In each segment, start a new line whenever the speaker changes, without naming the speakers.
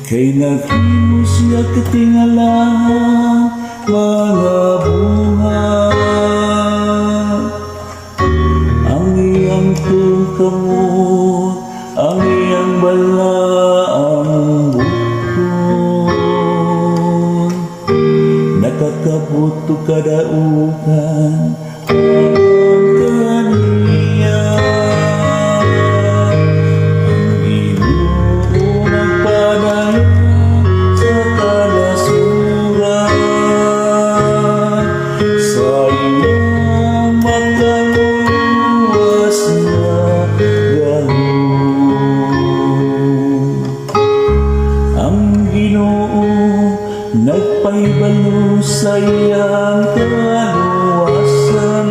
Kay naghimo siya katingalahan mga buhat. Ang iyang tungkamot, ang iyang balaang bukod, nakakabuto kadaugan ang kaniya. Nagpaibalo sa iyang kaluwasan,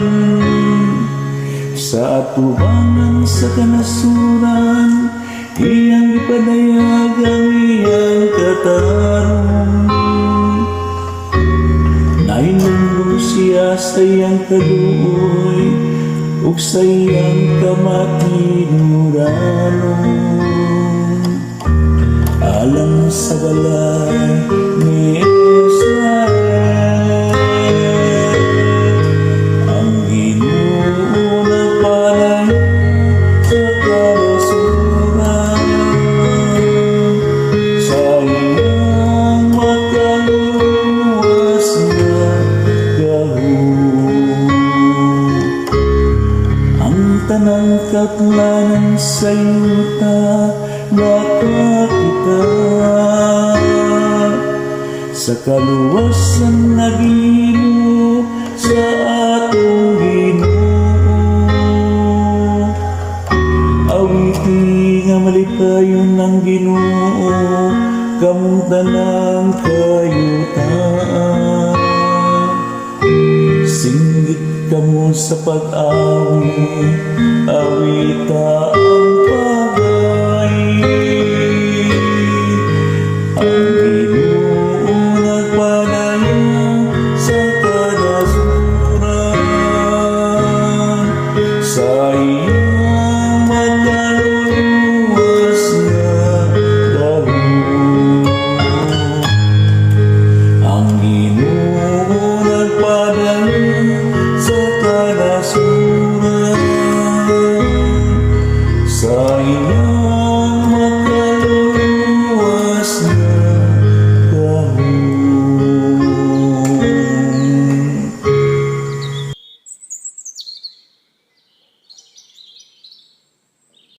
sa atubangan sa kanasuran, iyang ipanayag ang iyang katarong. Nahinunggo siya sa iyang kaluoy, ug sa iyang kamatinuran. Alam sa balay ni Israel, ang Ginoo nagpalayo sa kanasuran, sa iyang makaluwas na gahom. Ang tanang katlanan sa yuta nakakita, sa kaluwasan naghimo sa atong Ginoo. Awiti nga malikayon ng Ginoo, kamong tanang kayutaan. Singgit kamo sa pag-awit, awita ang